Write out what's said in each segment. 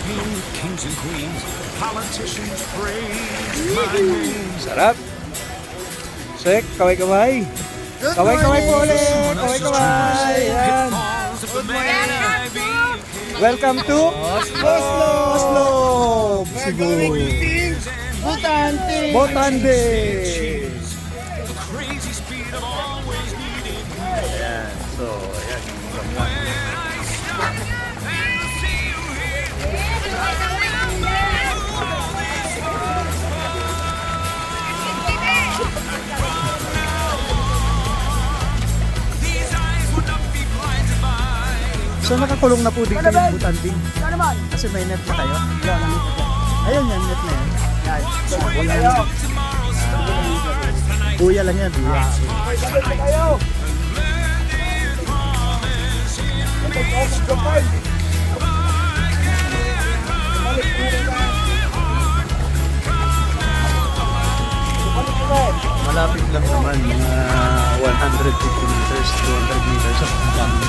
Kings and queens, politicians praise my name. Sarap. Sek, kaway-kaway. Kaway-kaway po ulit. Kaway-kaway. Yan. Welcome to Oslo, Cebu. Butante. Botande. The crazy speed of always needing. Ayan. So, ayan. So nakakulong na po dito yung Butanding. Kasi may net na kayo. Ayun yan, net na yan. Buya lang yan, buya. Malapit lang naman, mga 150 meters, 200 meters of kami.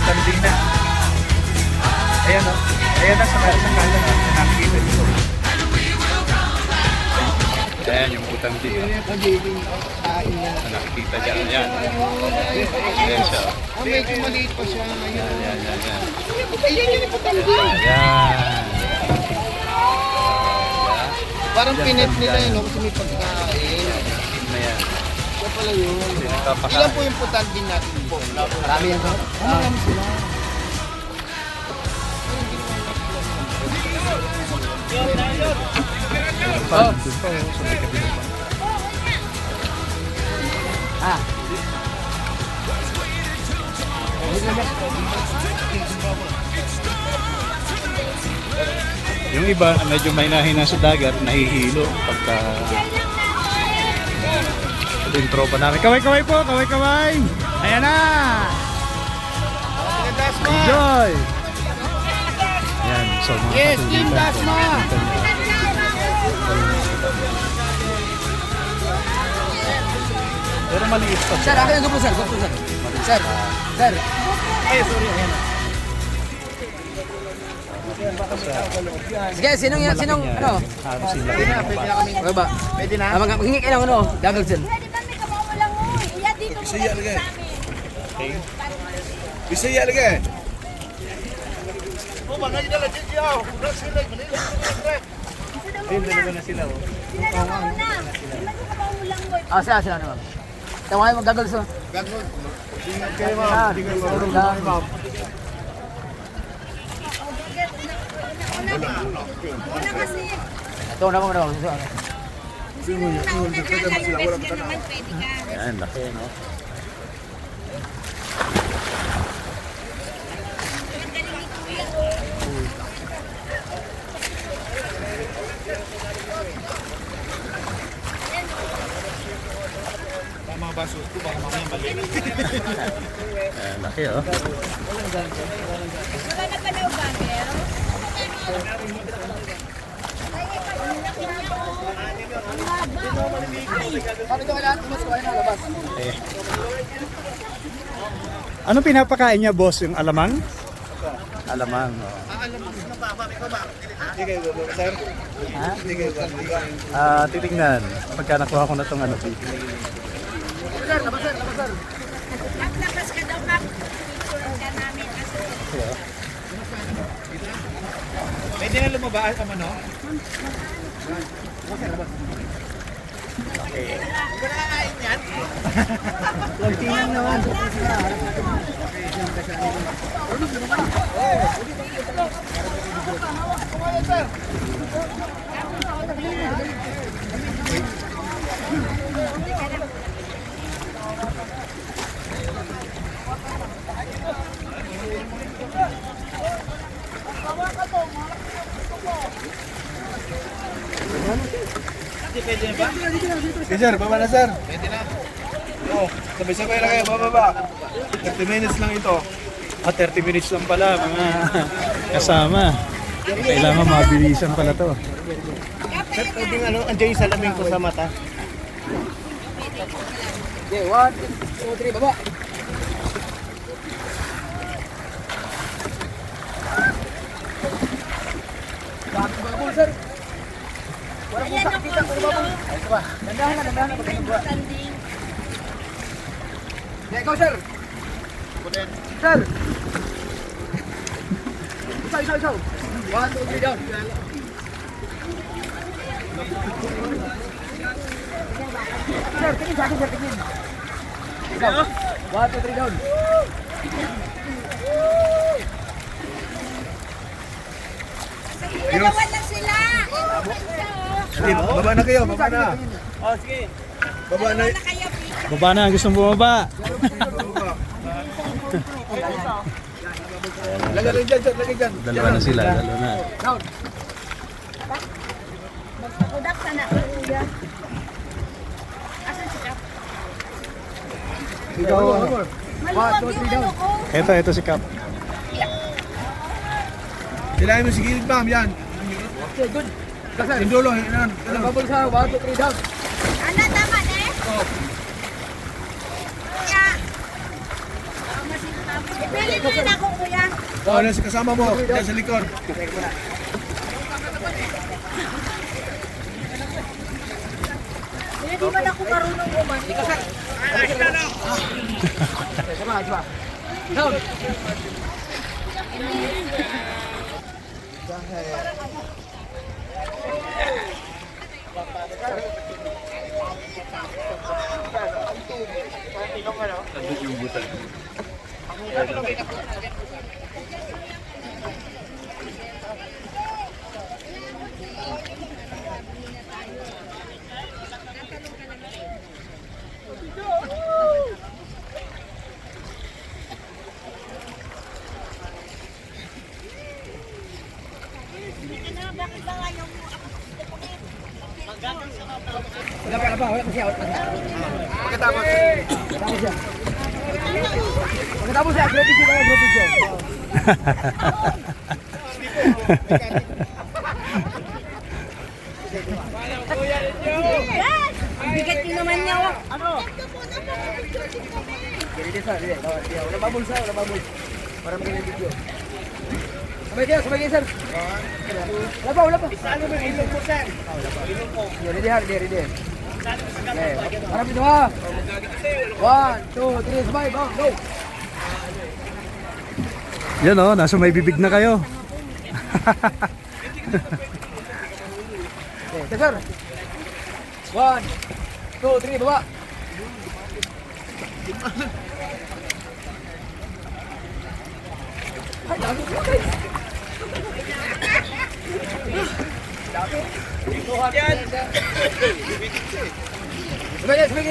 Tanding na. Ayan o. Ayan na sa kanan na nakikita dito. Ayan yung Butanding. Nakikita dyan. Ayan. Ayan siya. Medyo maliit pa siya. Ayan. Ayan yung Butante. Ayan. Parang pinet nila yun, no? Kasi may pagkain. Ayan. Kaya pala yun. Ilan po yung Butante natin po? Marami yan. Marami sila. Yung iba medyo may nahina sa dagat, nahihilo pagka ito yung tropa namin. Kaway-kaway po, kaway-kaway. Ayan na. Enjoy. Ayan, so mga Yes, katulitan Team po, Dasma. nakikita niyo. Pero maliit pa siya. Sir, ako yung gupo, sir. Gupo, sir. Sir. Sir. Ay, sorry. Ayan. Sige, sinong, Malaki ano? niya. Halos sila. Okay ba? Pwede na? Maghingi kayo ng ano, gagawin dyan. Pwede ba may kabawa lang mo? Iya dito mo sa amin. Bisaya lagi. Ayun, dalawa na sila. Oh. Sila na mauna. Di ba yung kabawa mo lang mo? Ah, sila naman. Tawahin mo, gagawin sa... Una kasi. Ito na mo na. Sino yung nauna dyan? Yung best niya naman pwede ka. Ayan, laki, no? Mga baso ko baka mamaya mali. Ayan, laki, oh. Wala na pala ba, pero? Eh. Ano pinapakain niya, boss? Yung alamang? Alamang, oh. Ha? Titingnan. Pagka nakuha ko na itong ano. Labas ka daw, Kap. Picture ka namin kasi. Pwede na lumabas ka man, no? Tingnan naman. Pwede na ba? Okay, sir. Baba na, sir. Pwede na. Oh, sabay-sabay lang kayo. Bababa. 30 minutes lang ito. 30 minutes lang pala mga kasama. Kailangan mabilisan pala to. Sir, pwedeng ano, andiyan yung salamin ko sa mata. Okay, 1, 2, 3, baba. Babul, sir. Walang kung sakit dito, puro babul. Ay, ito ba? Dandahan na, pagkakagawa. Okay, go, sir. Sir. Isaw. 1, 2, 3, down. Sir, tingin sa akin, sir, tingin. Ikaw. 1, 2, 3, down. Dalawa lang sila. Sige, baba na kayo. Baba na. Oh, sige. Baba na. Na kayo, Pete. Baba na, gustong bumaba. Lagay rin dyan, sir. Lagay dyan. Dalawa na sila, dalawa na. Down. Magpakudak sana. Kuya. Asan si Kap? Ikaw. Maluwag yung ano ko. Ito si Kap. Kailangan mo si gilid, ma'am. Yan. Okay, good. Kasar. Yung dulo. Yan. Babul sa 1, 2, 3, down. Ano, tama na eh? Kuya. Ipili mo yun ako, kuya. Oh, nasa kasama mo. Diyan sa likod. Kuya, di man ako marunong umani. Sama. Down. Bakit ba ayaw mo ako? Wala pa. Pagkatapos siya. Pagkatapos siya, group video. Yes! Ang bigat nyo naman niya. Ano? Dili. Wala babul. Para maging video. Sabay kayo, sir. Wala pa. Saan mo ilong mo, sir? Ilong ko. Ready. Okay. Para dito ha. 1, 2, 3, sabay. Go. Yan o, nasa may bibig na kayo. Okay, sir. 1, 2, 3, baba. Ay, dami ko guys.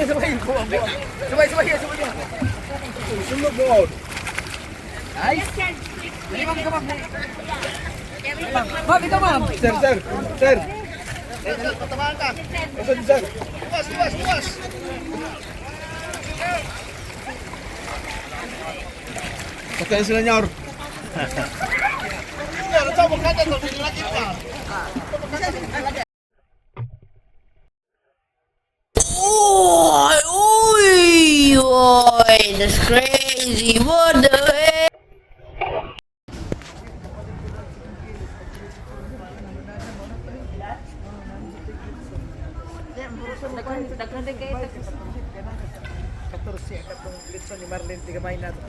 Sabay. Sunod doon. Nice. Dali, ma'am, ikaw, ma'am. Ma'am, ikaw, ma'am. Sir. Sir, sir. Bukas. Pagkain sila niya, or? Oy, that's crazy. What the heck? Ni Marlene, tiga main na ito.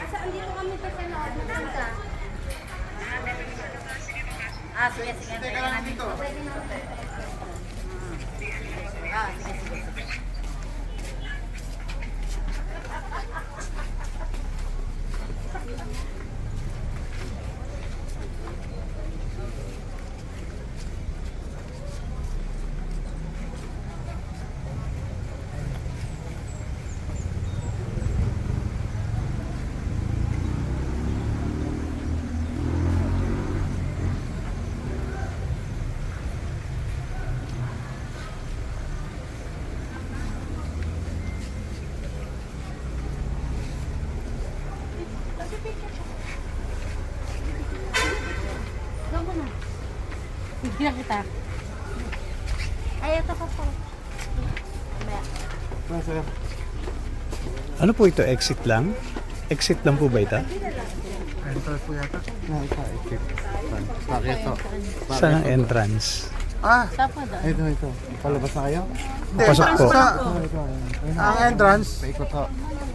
Saan dito kami pa sa nood? Maganda. Sige. Pwede namin to. Sige. Hindi kita. Ay, ito ko po. Mamaya. Ano po ito? Exit lang? Exit lang po ba ito? Entrance po yata. Exit. Bakit to? Saan ang entrance? Sapa doon. Ito. Palabas na kayo? Pasok po. Ang entrance. Paikot to.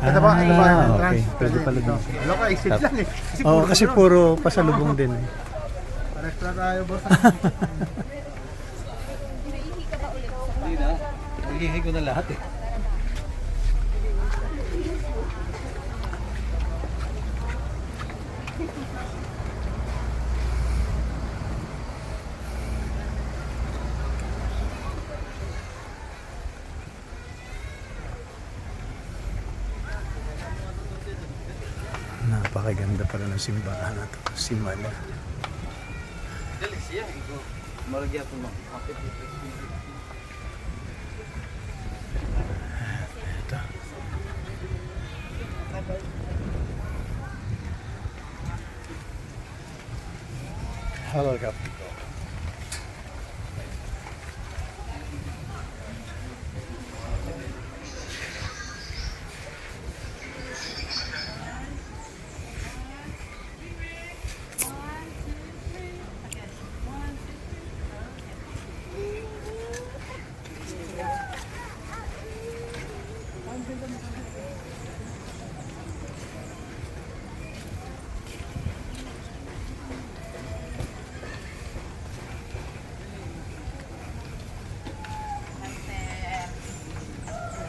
Ito ba? Ito ba ang entrance? Okay. Pwede pala doon. Wala ka, exit lang eh. Oo, kasi puro pasalubong din eh. Pares na tayo, boss. Hindi na. Nagihihi ko na lahat eh. Napakaganda pala ng simbahan na to. Simala. Maragya ko mo. Ito. Hello, Captain.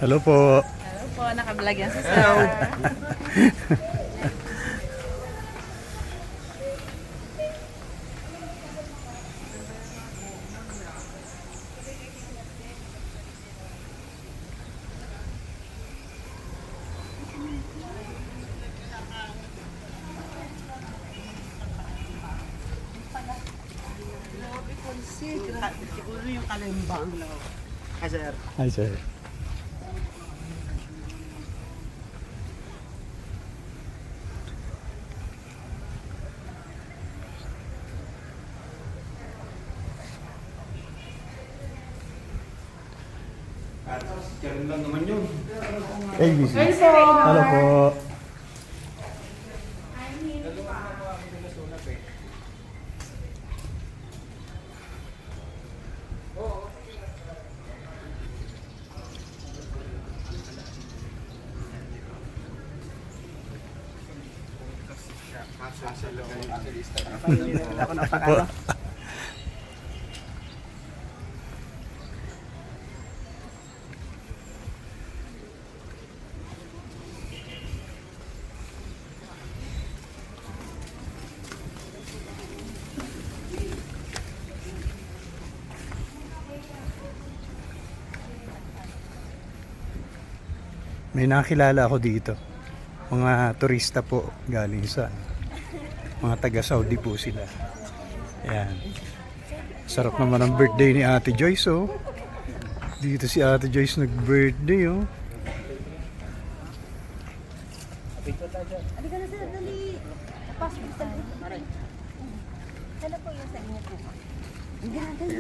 Hello po. Hello po, nakablog yan sa sir. Siguro yung kalimbang lang. Hi, sir. Hi, sir. Karen lang naman yun. ABC. Hello po. Ako napakano. May nakilala ako dito. Mga turista po galing sa mga taga Saudi po sila. Ayan. Sarap naman ang birthday ni Ate Joyce, oh. Dito si Ate Joyce nag-birthday, oh. Abi ka na sir, dali. Passport sa dito. Dala po yung sa inyo po. Hindi na, dali.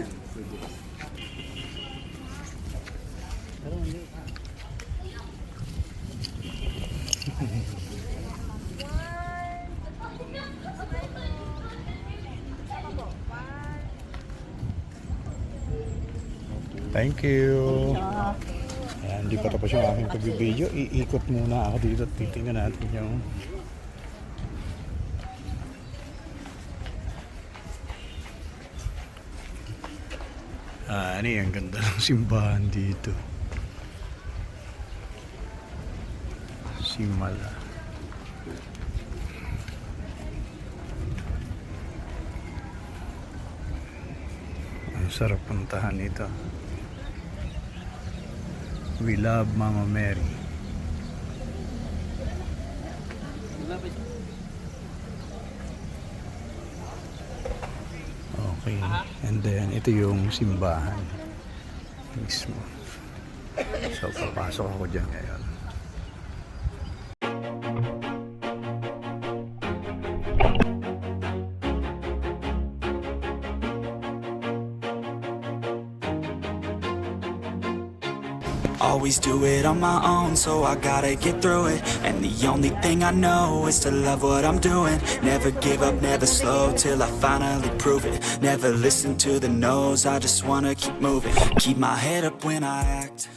Thank you. Ayan, hindi pa tapos yung aking pag-video. Iikot muna ako dito at titingnan natin yung ano yung ganda ng simbahan dito. Simala. Ang sarap puntahan ito. We love Mama Mary. Okay. And then, ito yung simbahan. Mismo. So, papasok ako dyan ngayon. always do it on my own, so I gotta get through it. And the only thing I know is to love what I'm doing. Never give up, never slow, till I finally prove it. Never listen to the no's, I just wanna keep moving. Keep my head up when I act.